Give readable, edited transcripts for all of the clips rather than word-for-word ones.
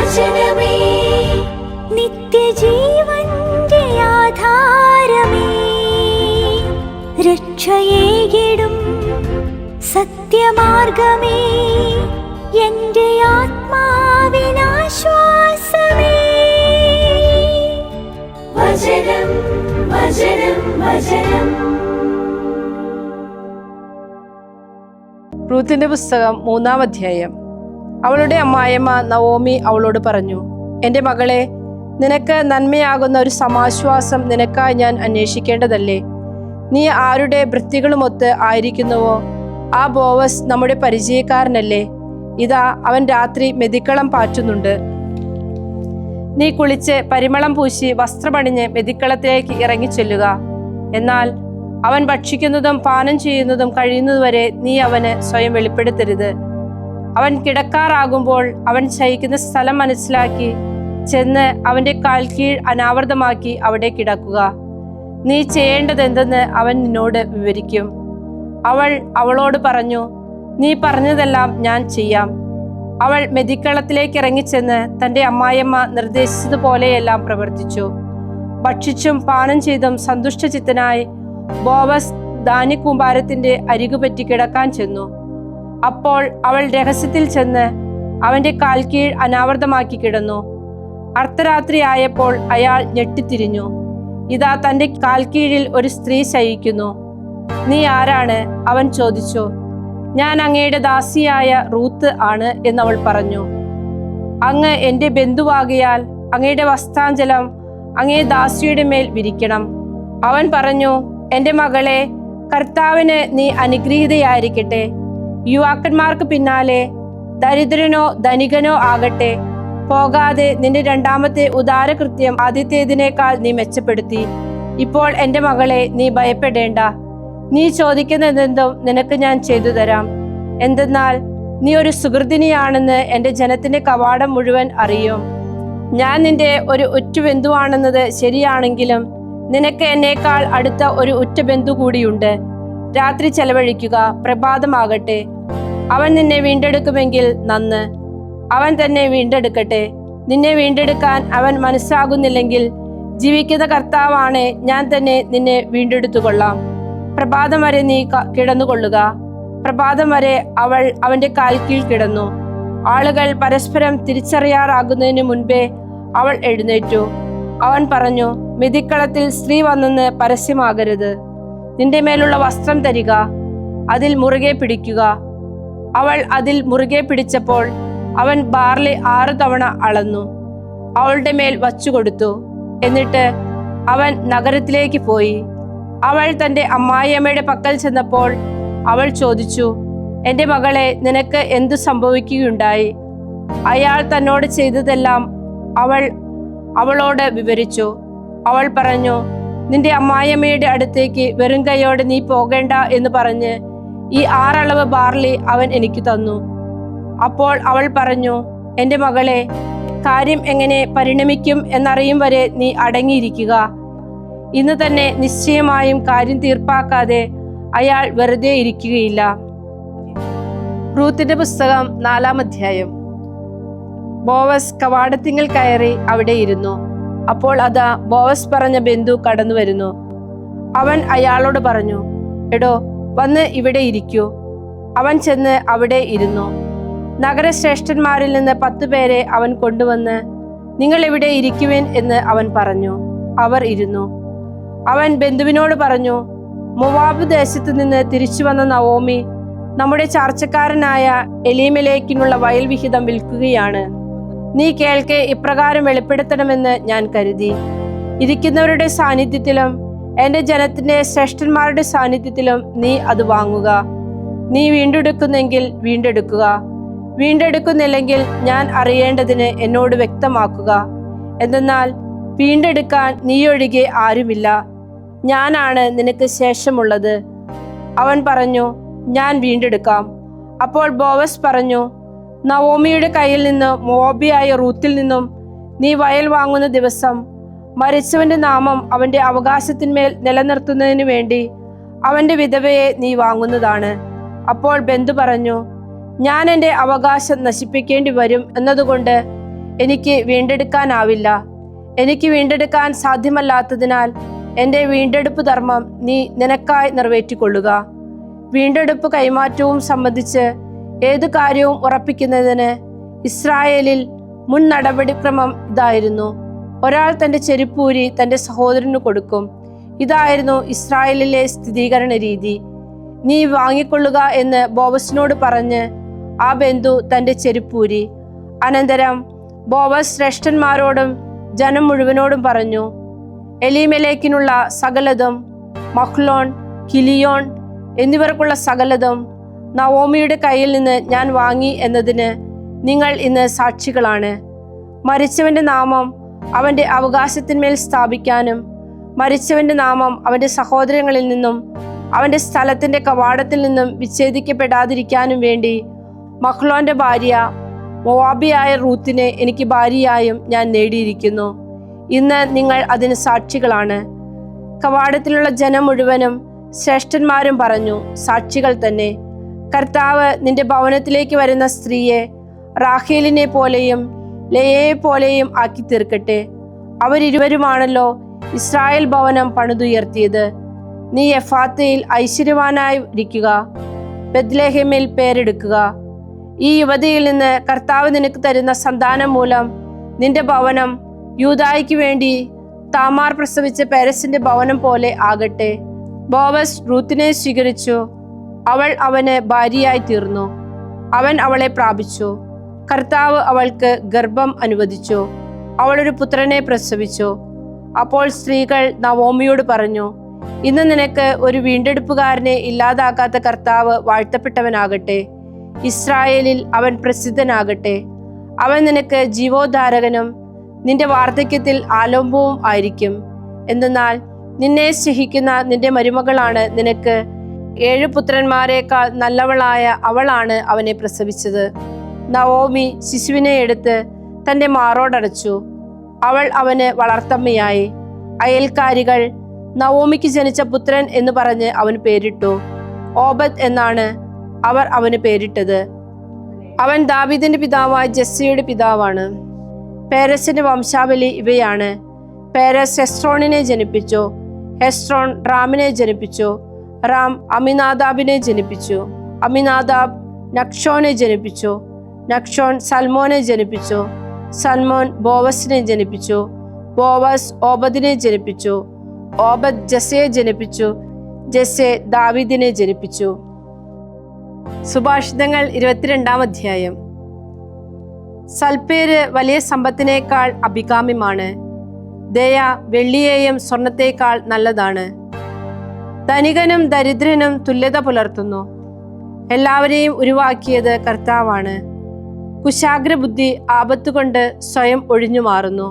വചനമേ നിത്യജീവന്റെ ആധാരമേ, രക്ഷയേകിടും സത്യമാർഗമേ, എന്റെ ആത്മാവിനാശ്വാസമേ. വചനം വചനം വചനം. റൂത്തിന്റെ പുസ്തകം 3-ാം അധ്യായം. അവളുടെ അമ്മായിയമ്മ നവോമി അവളോട് പറഞ്ഞു, എൻ്റെ മകളെ, നിനക്ക് നന്മയാകുന്ന ഒരു സമാശ്വാസം നിനക്കായി ഞാൻ അന്വേഷിക്കേണ്ടതല്ലേ? നീ ആരുടെ വൃത്തികളുമൊത്ത് ആയിരിക്കുന്നുവോ ആ ബോവസ് നമ്മുടെ പരിചയക്കാരനല്ലേ? ഇതാ അവൻ രാത്രി മെതിക്കളം പാറ്റുന്നുണ്ട്. നീ കുളിച്ച് പരിമളം പൂശി വസ്ത്രമണിഞ്ഞ് മെതിക്കളത്തിലേക്ക് ഇറങ്ങിച്ചെല്ലുക. എന്നാൽ അവൻ ഭക്ഷിക്കുന്നതും പാനം ചെയ്യുന്നതും കഴിയുന്നതുവരെ നീ അവന് സ്വയം വെളിപ്പെടുത്തരുത്. അവൻ കിടക്കാറാകുമ്പോൾ അവൻ ശയിക്കുന്ന സ്ഥലം മനസ്സിലാക്കി ചെന്ന് അവൻ്റെ കാൽക്കീഴ് അനാവൃതമാക്കി അവിടെ കിടക്കുക. നീ ചെയ്യേണ്ടതെന്തെന്ന് അവൻ നിന്നോട് വിവരിക്കും. അവൾ അവളോട് പറഞ്ഞു, നീ പറഞ്ഞതെല്ലാം ഞാൻ ചെയ്യാം. അവൾ മെതിക്കളത്തിലേക്ക് ഇറങ്ങിച്ചെന്ന് തൻ്റെ അമ്മായിയമ്മ നിർദ്ദേശിച്ചതുപോലെയെല്ലാം പ്രവർത്തിച്ചു. ഭക്ഷിച്ചും പാനം ചെയ്തും സന്തുഷ്ടചിത്തനായി ബോവസ് ധാന്യക്കൂമ്പാരത്തിന്റെ അരികുപറ്റി കിടക്കാൻ ചെന്നു. അപ്പോൾ അവൾ രഹസ്യത്തിൽ ചെന്ന് അവന്റെ കാൽക്കീഴ് അനാവൃതമാക്കി കിടന്നു. അർദ്ധരാത്രി ആയപ്പോൾ അയാൾ ഞെട്ടിത്തിരിഞ്ഞു. ഇതാ തന്റെ കാൽക്കീഴിൽ ഒരു സ്ത്രീ ശയിക്കുന്നു. നീ ആരാണ്? അവൻ ചോദിച്ചു. ഞാൻ അങ്ങയുടെ ദാസിയായ റൂത്ത് ആണ് എന്നവൾ പറഞ്ഞു. അങ്ങ് എൻ്റെ ബന്ധുവാകിയാൽ അങ്ങയുടെ വസ്ത്രാഞ്ചലം അങ്ങേ ദാസിയുടെ മേൽ വിരിക്കണം. അവൻ പറഞ്ഞു, എൻ്റെ മകളെ, കർത്താവിന് നീ അനുഗ്രഹീതയായിരിക്കട്ടെ. യുവാക്കന്മാർക്ക് പിന്നാലെ ദരിദ്രനോ ധനികനോ ആകട്ടെ പോകാതെ നിന്റെ രണ്ടാമത്തെ ഉദാരകൃത്യം ആദ്യത്തേതിനേക്കാൾ നീ മെച്ചപ്പെടുത്തി. ഇപ്പോൾ എൻ്റെ മകളെ, നീ ഭയപ്പെടേണ്ട. നീ ചോദിക്കുന്നതെന്തും നിനക്ക് ഞാൻ ചെയ്തു തരാം. എന്തെന്നാൽ നീ ഒരു സുഹൃതിനിയാണെന്ന് എൻ്റെ ജനത്തിന്റെ കവാടം മുഴുവൻ അറിയും. ഞാൻ നിന്റെ ഒരു ഉറ്റബന്ധുവാണെന്നത് ശരിയാണെങ്കിലും നിനക്ക് എന്നേക്കാൾ അടുത്ത ഒരു ഉറ്റബന്ധു കൂടിയുണ്ട്. രാത്രി ചെലവഴിക്കുക, പ്രഭാതമാകട്ടെ. അവൻ നിന്നെ വീണ്ടെടുക്കുമെങ്കിൽ നന്ന്. അവൻ തന്നെ വീണ്ടെടുക്കട്ടെ. നിന്നെ വീണ്ടെടുക്കാൻ അവൻ മനസ്സാകുന്നില്ലെങ്കിൽ ജീവിക്കുന്ന കർത്താവാണ് ഞാൻ തന്നെ നിന്നെ വീണ്ടെടുത്തുകൊള്ളാം. പ്രഭാതം വരെ നീ കിടന്നുകൊള്ളുക. പ്രഭാതം വരെ അവൾ അവന്റെ കാൽക്കീഴ് കിടന്നു. ആളുകൾ പരസ്പരം തിരിച്ചറിയാറാകുന്നതിന് മുൻപേ അവൾ എഴുന്നേറ്റു. അവൻ പറഞ്ഞു, മെതിക്കളത്തിൽ സ്ത്രീ വന്നെന്ന് പരസ്യമാകരുത്. നിന്റെ മേലുള്ള വസ്ത്രം തരിക, അതിൽ മുറുകെ പിടിക്കുക. അവൾ അതിൽ മുറുകെ പിടിച്ചപ്പോൾ അവൻ ബാർലി 6 തവണ അളന്നു അവളുടെ മേൽ വച്ചുകൊടുത്തു. എന്നിട്ട് അവൻ നഗരത്തിലേക്ക് പോയി. അവൾ തന്റെ അമ്മായിയമ്മയുടെ പക്കൽ ചെന്നപ്പോൾ അവൾ ചോദിച്ചു, എൻ്റെ മകളെ, നിനക്ക് എന്തു സംഭവിക്കുകയുണ്ടായി? അയാൾ തന്നോട് ചെയ്തതെല്ലാം അവൾ അവളോട് വിവരിച്ചു. അവൾ പറഞ്ഞു, നിന്റെ അമ്മായിയമ്മയുടെ അടുത്തേക്ക് വെറും കൈയോടെ നീ പോകേണ്ട എന്ന് പറഞ്ഞ് ഈ 6 അളവ് ബാർലി അവൻ എനിക്ക് തന്നു. അപ്പോൾ അവൾ പറഞ്ഞു, എൻ്റെ മകളെ, കാര്യം എങ്ങനെ പരിണമിക്കും എന്നറിയും വരെ നീ അടങ്ങിയിരിക്കുക. ഇന്ന് തന്നെ നിശ്ചയമായും കാര്യം തീർപ്പാക്കാതെ അയാൾ വെറുതെ ഇരിക്കുകയില്ല. റൂത്തിന്റെ പുസ്തകം 4-ാം അധ്യായം. ബോവസ് കവാടത്തിങ്കൽ കയറി അവിടെ ഇരുന്നു. അപ്പോൾ അതാ ബോവസ് പറഞ്ഞ ബന്ധു കടന്നു വരുന്നു. അവൻ അയാളോട് പറഞ്ഞു, എടോ, വന്ന് ഇവിടെ ഇരിക്കൂ. അവൻ ചെന്ന് അവിടെ ഇരുന്നു. നഗരശ്രേഷ്ഠന്മാരിൽ നിന്ന് 10 പേരെ അവൻ കൊണ്ടുവന്ന്, നിങ്ങൾ ഇവിടെ ഇരിക്കുവിൻ എന്ന് അവൻ പറഞ്ഞു. അവർ ഇരുന്നു. അവൻ ബന്ധുവിനോട് പറഞ്ഞു, മോവാബ് ദേശത്തു നിന്ന് തിരിച്ചു വന്ന നവോമി നമ്മുടെ ചാർച്ചക്കാരനായ എലീമേലെക്കിനുള്ള വയൽ വിഹിതം വിൽക്കുകയാണ്. നീ കേൾക്കെ ഇപ്രകാരം വെളിപ്പെടുത്തണമെന്ന് ഞാൻ കരുതി. ഇരിക്കുന്നവരുടെ സാന്നിധ്യത്തിലും എൻ്റെ ജനത്തിന്റെ ശ്രേഷ്ഠന്മാരുടെ സാന്നിധ്യത്തിലും നീ അത് വാങ്ങുക. നീ വീണ്ടെടുക്കുന്നെങ്കിൽ വീണ്ടെടുക്കുക, വീണ്ടെടുക്കുന്നില്ലെങ്കിൽ ഞാൻ അറിയേണ്ടതിന് എന്നോട് വ്യക്തമാക്കുക. എന്തെന്നാൽ വീണ്ടെടുക്കാൻ നീയൊഴികെ ആരുമില്ല. ഞാനാണ് നിനക്ക് ശേഷമുള്ളത്. അവൻ പറഞ്ഞു, ഞാൻ വീണ്ടെടുക്കാം. അപ്പോൾ ബോവസ് പറഞ്ഞു, നവോമിയുടെ കയ്യിൽ നിന്ന് മോവാബിയായ റൂത്തിൽ നിന്നും നീ വയൽ വാങ്ങുന്ന ദിവസം മരിച്ചവന്റെ നാമം അവന്റെ അവകാശത്തിന്മേൽ നിലനിർത്തുന്നതിനു വേണ്ടി അവന്റെ വിധവയെ നീ വാങ്ങുന്നതാണ്. അപ്പോൾ ബന്ധു പറഞ്ഞു, ഞാൻ എൻ്റെ അവകാശം നശിപ്പിക്കേണ്ടി വരും എന്നതുകൊണ്ട് എനിക്ക് വീണ്ടെടുക്കാനാവില്ല. എനിക്ക് വീണ്ടെടുക്കാൻ സാധ്യമല്ലാത്തതിനാൽ എൻ്റെ വീണ്ടെടുപ്പ് ധർമ്മം നീ നിനക്കായി നിറവേറ്റിക്കൊള്ളുക. വീണ്ടെടുപ്പ് കൈമാറ്റവും സംബന്ധിച്ച് ഏതു കാര്യവും ഉറപ്പിക്കുന്നതിന് ഇസ്രായേലിൽ മുൻ നടപടിക്രമം ഇതായിരുന്നു: ഒരാൾ തൻ്റെ ചെരുപ്പൂരി തൻ്റെ സഹോദരന് കൊടുക്കും. ഇതായിരുന്നു ഇസ്രായേലിലെ സ്ഥിരീകരണ രീതി. നീ വാങ്ങിക്കൊള്ളുക എന്ന് ബോവസിനോട് പറഞ്ഞ് ആ ബന്ധു തൻ്റെ ചെരുപ്പൂരി. അനന്തരം ബോവസ് ശ്രേഷ്ഠന്മാരോടും ജനം മുഴുവനോടും പറഞ്ഞു, എലീമേലെക്കിനുള്ള സകലതും, മഹ്ലോൻ, കിലിയോൺ എന്നിവർക്കുള്ള സകലതും നവോമിയുടെ കയ്യിൽ നിന്ന് ഞാൻ വാങ്ങി എന്നതിന് നിങ്ങൾ ഇന്ന് സാക്ഷികളാണ്. മരിച്ചവന്റെ നാമം അവന്റെ അവകാശത്തിന്മേൽ സ്ഥാപിക്കാനും മരിച്ചവന്റെ നാമം അവന്റെ സഹോദരങ്ങളിൽ നിന്നും അവന്റെ സ്ഥലത്തിന്റെ കവാടത്തിൽ നിന്നും വിച്ഛേദിക്കപ്പെടാതിരിക്കാനും വേണ്ടി മഹ്ലോന്റെ ഭാര്യ മോവാബിയായ റൂത്തിനെ എനിക്ക് ഭാര്യയായും ഞാൻ നേടിയിരിക്കുന്നു. ഇന്ന് നിങ്ങൾ അതിന് സാക്ഷികളാണ്. കവാടത്തിലുള്ള ജനം മുഴുവനും ശ്രേഷ്ഠന്മാരും പറഞ്ഞു, സാക്ഷികൾ തന്നെ. കർത്താവ് നിന്റെ ഭവനത്തിലേക്ക് വരുന്ന സ്ത്രീയെ റാഹേലിനെ പോലെയും ലേയയെ പോലെയും ആക്കി തീർക്കട്ടെ. അവരിരുവരുമാണല്ലോ ഇസ്രായേൽ ഭവനം പണിതുയർത്തിയത്. നീ എഫാത്തയിൽ ഐശ്വര്യവാനായി ഇരിക്കുക, ബെത്ലഹേമിൽ പേരെടുക്കുക. ഈ യുവതിയിൽ നിന്ന് കർത്താവ് നിനക്ക് തരുന്ന സന്താനം മൂലം നിന്റെ ഭവനം യൂദായ്ക്ക് വേണ്ടി താമാർ പ്രസവിച്ച പേരസിന്റെ ഭവനം പോലെ ആകട്ടെ. ബോവസ് റൂത്തിനെ സ്വീകരിച്ചു. അവൾ അവന് ഭാര്യയായി തീർന്നു. അവൻ അവളെ പ്രാപിച്ചു. കർത്താവ് അവൾക്ക് ഗർഭം അനുവദിച്ചു. അവളൊരു പുത്രനെ പ്രസവിച്ചു. അപ്പോൾ സ്ത്രീകൾ നവോമിയോട് പറഞ്ഞു, ഇന്ന് നിനക്ക് ഒരു വീണ്ടെടുപ്പുകാരനെ ഇല്ലാതാക്കാത്ത കർത്താവ് വാഴ്ത്തപ്പെട്ടവനാകട്ടെ. ഇസ്രായേലിൽ അവൻ പ്രസിദ്ധനാകട്ടെ. അവൻ നിനക്ക് ജീവോദ്ധാരകനും നിന്റെ വാർദ്ധക്യത്തിൽ ആലംബവും ആയിരിക്കും. എന്തെന്നാൽ നിന്നെ സ്നേഹിക്കുന്ന നിന്റെ മരുമകളാണ് നിനക്ക് 7 പുത്രന്മാരെക്കാൾ നല്ലവളായ അവളാണ് അവനെ പ്രസവിച്ചത്. നവോമി ശിശുവിനെ എടുത്ത് തന്റെ മാറോടടച്ചു. അവൾ അവന് വളർത്തമ്മയായി. അയൽക്കാരികൾ നവോമിക്ക് ജനിച്ച പുത്രൻ എന്ന് പറഞ്ഞ് അവന് പേരിട്ടു. ഓബദ് എന്നാണ് അവർ അവന് പേരിട്ടത്. അവൻ ദാവീദിന്റെ പിതാവായ ജെസ്സിയുടെ പിതാവാണ്. പേരസിന്റെ വംശാവലി ഇവയാണ്: പേരസ് ഹെസ്രോണിനെ ജനിപ്പിച്ചു. ഹെസ്രോൺ റാമിനെ ജനിപ്പിച്ചു. റാം അമിനാദാബിനെ ജനിപ്പിച്ചു. അമിനാദാബ് നക്ഷോനെ ജനിപ്പിച്ചു. നക്ഷോൻ സൽമോനെ ജനിപ്പിച്ചു. സൽമോൻ ബോവസിനെ ജനിപ്പിച്ചു. ബോവസ് ഓബദിനെ ജനിപ്പിച്ചു. ഓബദ് ജസ്സയെ ജനിപ്പിച്ചു. ജസ്സെ ദാവീദിനെ ജനിപ്പിച്ചു. സുഭാഷിതങ്ങൾ 22-ാം അധ്യായം. സൽപ്പേര് വലിയ സമ്പത്തിനേക്കാൾ അഭികാമ്യമാണ്. ദയ വെള്ളിയെയും സ്വർണത്തേക്കാൾ നല്ലതാണ്. ധനികനും ദരിദ്രനും തുല്യത പുലർത്തുന്നു. എല്ലാവരെയും ഉരുവാക്കിയത് കർത്താവാണ്. കുശാഗ്രബുദ്ധി ആപത്തുകൊണ്ട് സ്വയം ഒഴിഞ്ഞു മാറുന്നു.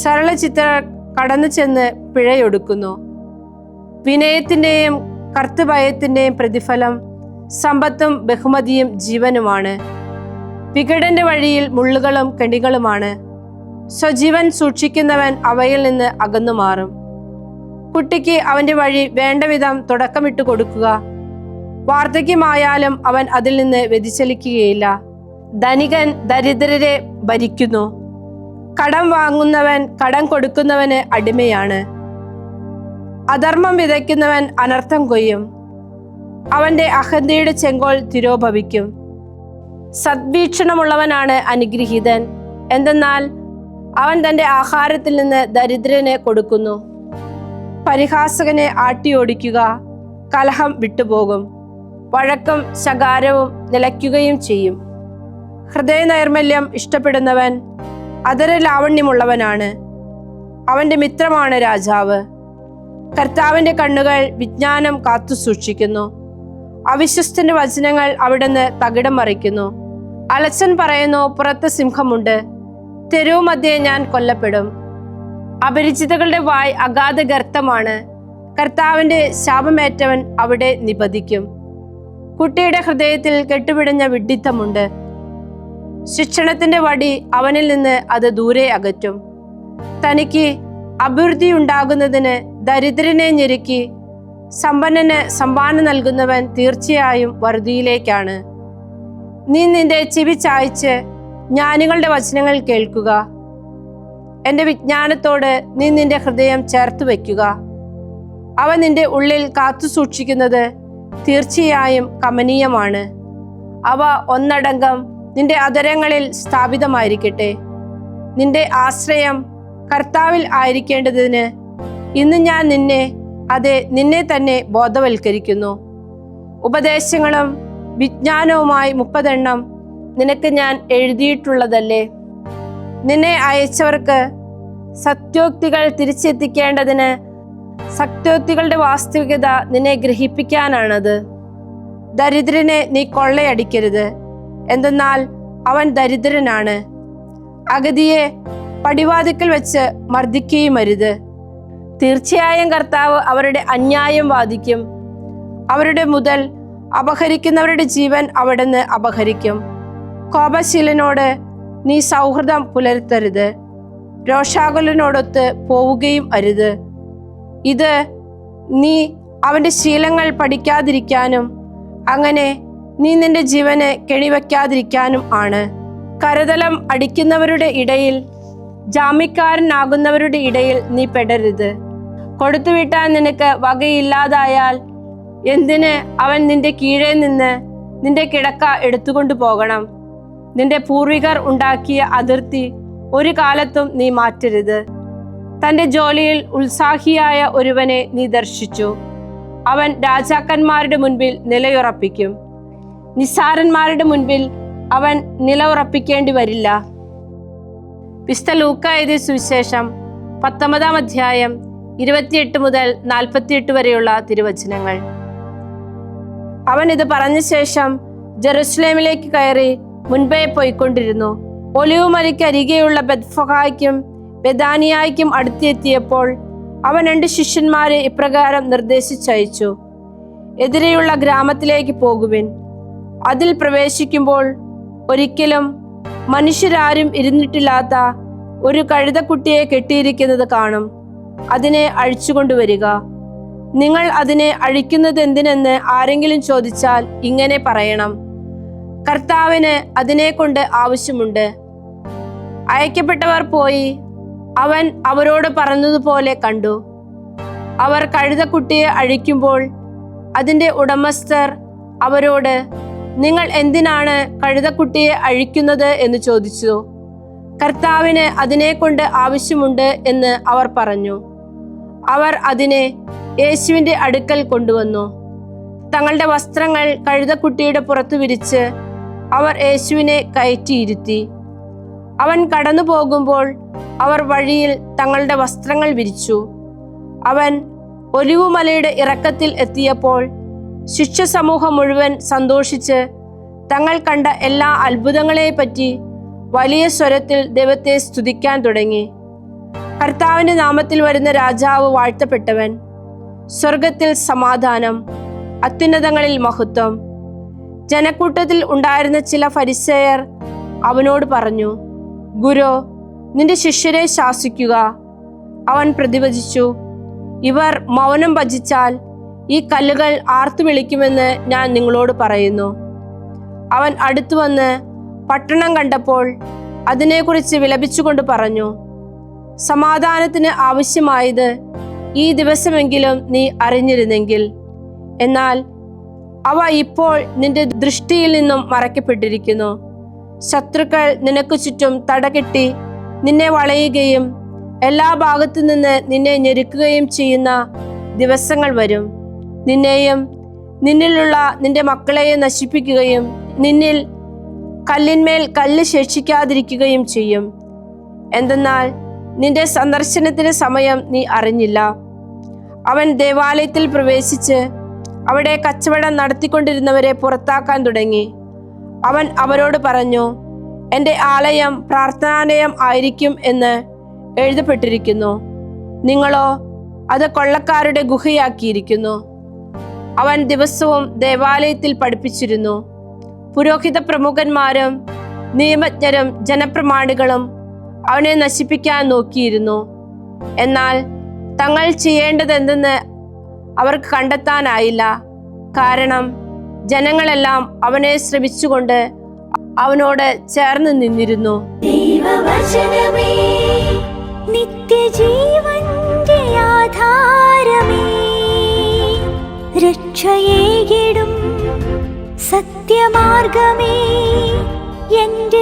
സരളചിത്തർ കടന്നു ചെന്ന് പിഴയൊടുക്കുന്നു. വിനയത്തിൻ്റെയും കർത്തഭയത്തിൻ്റെയും പ്രതിഫലം സമ്പത്തും ബഹുമതിയും ജീവനുമാണ്. വികടന്റെ വഴിയിൽ മുള്ളുകളും കെണികളുമാണ്. സ്വജീവൻ സൂക്ഷിക്കുന്നവൻ അവയിൽ നിന്ന് അകന്നു മാറും. കുട്ടിക്ക് അവന്റെ വഴി വേണ്ട വിധം തുടക്കമിട്ട് കൊടുക്കുക. വാർദ്ധക്യമായാലും അവൻ അതിൽ നിന്ന് വ്യതിചലിക്കുകയില്ല. ധനികൻ ദരിദ്രരെ ഭരിക്കുന്നു. കടം വാങ്ങുന്നവൻ കടം കൊടുക്കുന്നവന് അടിമയാണ്. അധർമ്മം വിതയ്ക്കുന്നവൻ അനർത്ഥം കൊയ്യും. അവന്റെ അഹന്തയുടെ ചെങ്കോൽ തിരോഭവിക്കും. സദ്വീക്ഷണമുള്ളവനാണ് അനുഗ്രഹീതൻ. എന്തെന്നാൽ അവൻ തന്റെ ആഹാരത്തിൽ നിന്ന് ദരിദ്രന് കൊടുക്കുന്നു. പരിഹാസകനെ ആട്ടിയോടിക്കുക, കലഹം വിട്ടുപോകും. വഴക്കും ശകാരവും നിലയ്ക്കുകയും ചെയ്യും. ഹൃദയനൈർമല്യം ഇഷ്ടപ്പെടുന്നവൻ അധര ലാവണ്യമുള്ളവനാണ്. അവന്റെ മിത്രമാണ് രാജാവ്. കർത്താവിന്റെ കണ്ണുകൾ വിജ്ഞാനം കാത്തു സൂക്ഷിക്കുന്നു. അവിശ്വസ്തന്റെ വചനങ്ങൾ അവിടുന്ന് തകിടം മറിക്കുന്നു. അലസൻ പറയുന്നു, പുറത്ത് സിംഹമുണ്ട്, തെരുവ് മധ്യേ ഞാൻ കൊല്ലപ്പെടും. അപരിചിതകളുടെ വായ് അഗാധ ഗർത്തമാണ്. കർത്താവിന്റെ ശാപമേറ്റവൻ അവിടെ നിപതിക്കും. കുട്ടിയുടെ ഹൃദയത്തിൽ കെട്ടുപിടഞ്ഞ വിഡ്ഢിത്തമുണ്ട്. ശിക്ഷണത്തിന്റെ വടി അവനിൽ നിന്ന് അത് ദൂരെ അകറ്റും. തനിക്ക് അഭിവൃദ്ധി ഉണ്ടാകുന്നതിന് ദരിദ്രനെ ഞെരുക്കി സമ്പന്നന് സംഭാവന നൽകുന്നവൻ തീർച്ചയായും വറുതിയിലേക്കാണ്. നീ നിന്റെ ചെവി ചായ്ച്ച് ജ്ഞാനികളുടെ വചനങ്ങൾ കേൾക്കുക. എൻ്റെ വിജ്ഞാനത്തോട് നീ നിന്റെ ഹൃദയം ചേർത്ത് വയ്ക്കുക. അവ നിന്റെ ഉള്ളിൽ കാത്തു സൂക്ഷിക്കുന്നത് തീർച്ചയായും കമനീയമാണ്. അവ ഒന്നടങ്കം നിന്റെ അധരങ്ങളിൽ സ്ഥാപിതമായിരിക്കട്ടെ. നിന്റെ ആശ്രയം കർത്താവിൽ ആയിരിക്കേണ്ടതിന് ഇന്ന് ഞാൻ നിന്നെ തന്നെ ബോധവൽക്കരിക്കുന്നു. ഉപദേശങ്ങളും വിജ്ഞാനവുമായി 30 എണ്ണം നിനക്ക് ഞാൻ എഴുതിയിട്ടുള്ളതല്ലേ? നിന്നെ അയച്ചവർക്ക് സത്യോക്തികൾ തിരിച്ചെത്തിക്കേണ്ടതിന് സത്യോക്തികളുടെ വാസ്തവികത നിന്നെ ഗ്രഹിപ്പിക്കാനാണത്. ദരിദ്രനെ നീ കൊള്ളയടിക്കരുത്, എന്തെന്നാൽ അവൻ ദരിദ്രനാണ്. അഗതിയെ പടിവാതിക്കൽ വെച്ച് മർദ്ദിക്കുകയും അരുത്. തീർച്ചയായും കർത്താവ് അവരുടെ അന്യായം വാദിക്കും. അവരുടെ മുതൽ അപഹരിക്കുന്നവരുടെ ജീവൻ അവിടുന്ന് അപഹരിക്കും. കോപശീലനോട് നീ സൗഹൃദം പുലർത്തരുത്, രോഷാകുലനോടൊത്ത് പോവുകയും അരുത്. ഇത് നീ അവന്റെ ശീലങ്ങൾ പഠിക്കാതിരിക്കാനും അങ്ങനെ നീ നിന്റെ ജീവനെ കെണിവെക്കാതിരിക്കാനും ആണ്. കരതലം അടിക്കുന്നവരുടെ ഇടയിൽ, ജാമ്യക്കാരനാകുന്നവരുടെ ഇടയിൽ നീ പെടരുത്. കൊടുത്തുവിട്ടാൻ നിനക്ക് വകയില്ലാതായാൽ എന്തിന് അവൻ നിന്റെ കീഴേ നിന്ന് നിന്റെ കിടക്ക എടുത്തുകൊണ്ടു പോകണം? നിന്റെ പൂർവികർ ഉണ്ടാക്കിയ അതിർത്തി ഒരു കാലത്തും നീ മാറ്റരുത്. തന്റെ ജോലിയിൽ ഉത്സാഹിയായ ഒരുവനെ നീ ദർശിച്ചു. അവൻ രാജാക്കന്മാരുടെ മുൻപിൽ നിലയുറപ്പിക്കും. നിസ്സാരന്മാരുടെ മുൻപിൽ അവൻ നിലയുറപ്പിക്കേണ്ടി വരില്ല. വിശുദ്ധ ലൂക്കാ എഴുതിയ സുവിശേഷം 19-ാം അധ്യായം 28 മുതൽ 48 വരെയുള്ള തിരുവചനങ്ങൾ. അവൻ ഇത് പറഞ്ഞ ശേഷം ജെറുസലേമിലേക്ക് കയറി മുൻപേ പോയിക്കൊണ്ടിരുന്നു. ഒലിവുമലയ്ക്ക് അരികെയുള്ള ബെത്ഫഗായ്ക്കും ബെഥാനിയായ്ക്കും അടുത്തെത്തിയപ്പോൾ അവൻ 2 ശിഷ്യന്മാരെ ഇപ്രകാരം നിർദ്ദേശിച്ചയച്ചു: എതിരെയുള്ള ഗ്രാമത്തിലേക്ക് പോകുവിൻ. അതിൽ പ്രവേശിക്കുമ്പോൾ ഒരിക്കലും മനുഷ്യരാരും ഇരുന്നിട്ടില്ലാത്ത ഒരു കഴുതക്കുട്ടിയെ കെട്ടിയിരിക്കുന്നത് കാണും. അതിനെ അഴിച്ചുകൊണ്ടുവരിക. നിങ്ങൾ അതിനെ അഴിക്കുന്നത് എന്തിനെന്ന് ആരെങ്കിലും ചോദിച്ചാൽ ഇങ്ങനെ പറയണം: കർത്താവിന് അതിനെ കൊണ്ട് ആവശ്യമുണ്ട്. അയക്കപ്പെട്ടവർ പോയി അവൻ അവരോട് പറഞ്ഞതുപോലെ കണ്ടു. അവർ കഴുതക്കുട്ടിയെ അഴിക്കുമ്പോൾ അതിൻ്റെ ഉടമസ്ഥർ അവരോട്, നിങ്ങൾ എന്തിനാണ് കഴുതക്കുട്ടിയെ അഴിക്കുന്നത് എന്ന് ചോദിച്ചു. കർത്താവിന് അതിനെ കൊണ്ട് ആവശ്യമുണ്ട് എന്ന് അവർ പറഞ്ഞു. അവർ അതിനെ യേശുവിൻ്റെ അടുക്കൽ കൊണ്ടുവന്നു. തങ്ങളുടെ വസ്ത്രങ്ങൾ കഴുതക്കുട്ടിയുടെ പുറത്തു വിരിച്ച് അവർ യേശുവിനെ കയറ്റിയിരുത്തി. അവൻ കടന്നു പോകുമ്പോൾ അവർ വഴിയിൽ തങ്ങളുടെ വസ്ത്രങ്ങൾ വിരിച്ചു. അവൻ ഒലിവുമലയുടെ ഇറക്കത്തിൽ എത്തിയപ്പോൾ ശിഷ്യ സമൂഹം മുഴുവൻ സന്തോഷിച്ച് തങ്ങൾ കണ്ട എല്ലാ അത്ഭുതങ്ങളെപ്പറ്റി വലിയ സ്വരത്തിൽ ദൈവത്തെ സ്തുതിക്കാൻ തുടങ്ങി. കർത്താവിന്റെ നാമത്തിൽ വരുന്ന രാജാവ് വാഴ്ത്തപ്പെട്ടവൻ. സ്വർഗത്തിൽ സമാധാനം, അത്യുന്നതങ്ങളിൽ മഹത്വം. ജനക്കൂട്ടത്തിൽ ഉണ്ടായിരുന്ന ചില ഫരിസേയർ അവനോട് പറഞ്ഞു: ഗുരു, നിന്റെ ശിഷ്യരെ ശാസിക്കുക. അവൻ പ്രതിവചിച്ചു: ഇവർ മൗനം ഭജിച്ചാൽ ഈ കല്ലുകൾ ആർത്തു വിളിക്കുമെന്ന് ഞാൻ നിങ്ങളോട് പറയുന്നു. അവൻ അടുത്തു വന്ന് പട്ടണം കണ്ടപ്പോൾ അതിനെക്കുറിച്ച് വിലപിച്ചുകൊണ്ട് പറഞ്ഞു: സമാധാനത്തിന് ആവശ്യമായത് ഈ ദിവസമെങ്കിലും നീ അറിഞ്ഞിരുന്നെങ്കിൽ. എന്നാൽ അവ ഇപ്പോൾ നിന്റെ ദൃഷ്ടിയിൽ നിന്നും മറയ്ക്കപ്പെട്ടിരിക്കുന്നു. ശത്രുക്കൾ നിനക്ക് ചുറ്റും തടകെട്ടി നിന്നെ വളയുകയും എല്ലാ ഭാഗത്തു നിന്ന് നിന്നെ ഞെരുക്കുകയും ചെയ്യുന്ന ദിവസങ്ങൾ വരും. നിന്നെയും നിന്നിലുള്ള നിന്റെ മക്കളെയും നശിപ്പിക്കുകയും നിന്നിൽ കല്ലിന്മേൽ കല്ല് ശേഷിക്കാതിരിക്കുകയും ചെയ്യും. എന്തെന്നാൽ നിന്റെ സന്ദർശനത്തിന് സമയം നീ അറിഞ്ഞില്ല. അവൻ ദേവാലയത്തിൽ പ്രവേശിച്ച് അവിടെ കച്ചവടം നടത്തിക്കൊണ്ടിരുന്നവരെ പുറത്താക്കാൻ തുടങ്ങി. അവൻ അവരോട് പറഞ്ഞു: എൻ്റെ ആലയം പ്രാർത്ഥനാലയം ആയിരിക്കും എന്ന് എഴുതപ്പെട്ടിരിക്കുന്നു. നിങ്ങളോ അത് കൊള്ളക്കാരുടെ ഗുഹയാക്കിയിരിക്കുന്നു. അവൻ ദിവസവും ദേവാലയത്തിൽ പഠിപ്പിച്ചിരുന്നു. പുരോഹിത പ്രമുഖന്മാരും നിയമജ്ഞരും ജനപ്രമാണികളും അവനെ നശിപ്പിക്കാൻ നോക്കിയിരുന്നു. എന്നാൽ തങ്ങൾ ചെയ്യേണ്ടതെന്തെന്ന് അവർക്ക് കണ്ടെത്താനായില്ല. കാരണം ജനങ്ങളെല്ലാം അവനെ ശ്രമിച്ചുകൊണ്ട് അവനോട് ചേർന്ന് നിന്നിരുന്നു. ദൈവവചനമേ, നിത്യജീവന്റെ ആധാരമേ, രക്ഷയേകിടും സത്യമാർഗമേ, എന്റെ